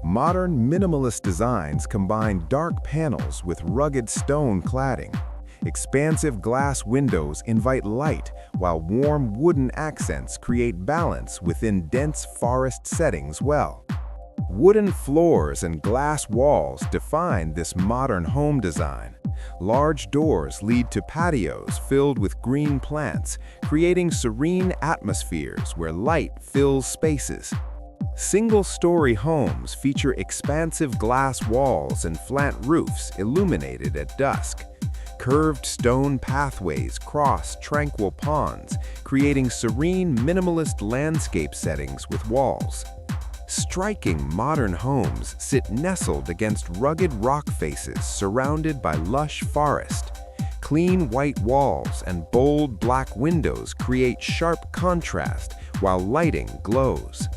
Modern minimalist designs combine dark panels with rugged stone cladding. Expansive glass windows invite light, while warm wooden accents create balance within dense forest settings well. Wooden floors and glass walls define this modern home design. Large doors lead to patios filled with green plants, creating serene atmospheres where light fills spaces. Single-story homes feature expansive glass walls and flat roofs illuminated at dusk. Curved stone pathways cross tranquil ponds, creating serene minimalist landscape settings with walls. Striking modern homes sit nestled against rugged rock faces surrounded by lush forest. Clean white walls and bold black windows create sharp contrast while lighting glows.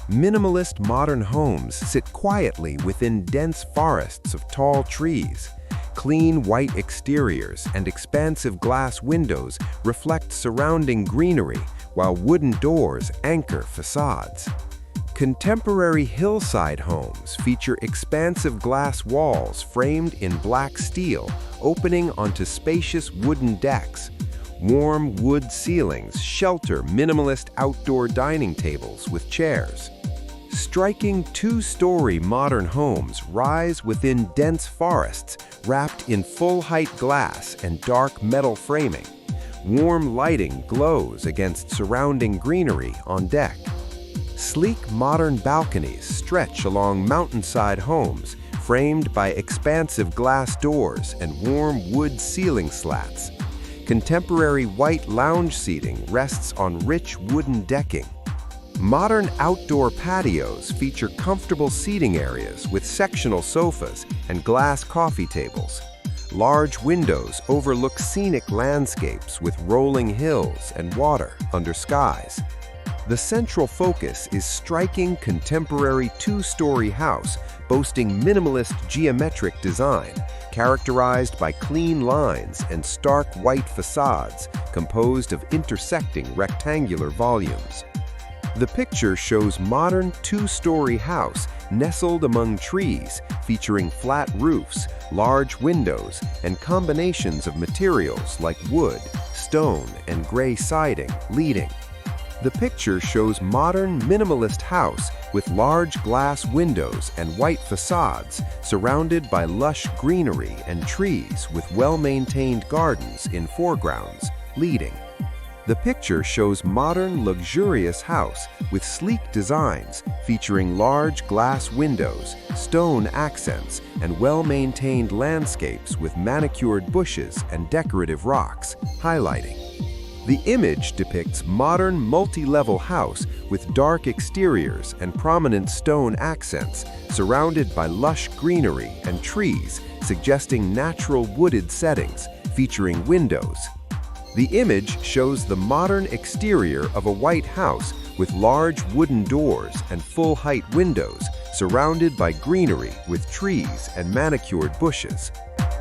Minimalist modern homes sit quietly within dense forests of tall trees. Clean white exteriors and expansive glass windows reflect surrounding greenery, while wooden doors anchor facades. Contemporary hillside homes feature expansive glass walls framed in black steel, opening onto spacious wooden decks. Warm wood ceilings shelter minimalist outdoor dining tables with chairs. Striking two-story modern homes rise within dense forests wrapped in full-height glass and dark metal framing. Warm lighting glows against surrounding greenery on deck. Sleek modern balconies stretch along mountainside homes, framed by expansive glass doors and warm wood ceiling slats. Contemporary white lounge seating rests on rich wooden decking. Modern outdoor patios feature comfortable seating areas with sectional sofas and glass coffee tables. Large windows overlook scenic landscapes with rolling hills and water under skies. The central focus is striking contemporary two-story house boasting minimalist geometric design, characterized by clean lines and stark white facades composed of intersecting rectangular volumes. The picture shows modern two-story house nestled among trees, featuring flat roofs, large windows, and combinations of materials like wood, stone, and gray siding leading. The picture shows modern minimalist house with large glass windows and white facades surrounded by lush greenery and trees with well-maintained gardens in foregrounds leading. The picture shows modern, luxurious house with sleek designs featuring large glass windows, stone accents, and well-maintained landscapes with manicured bushes and decorative rocks, highlighting. The image depicts modern, multi-level house with dark exteriors and prominent stone accents, surrounded by lush greenery and trees, suggesting natural wooded settings, featuring windows. The image shows the modern exterior of a white house with large wooden doors and full-height windows, surrounded by greenery with trees and manicured bushes.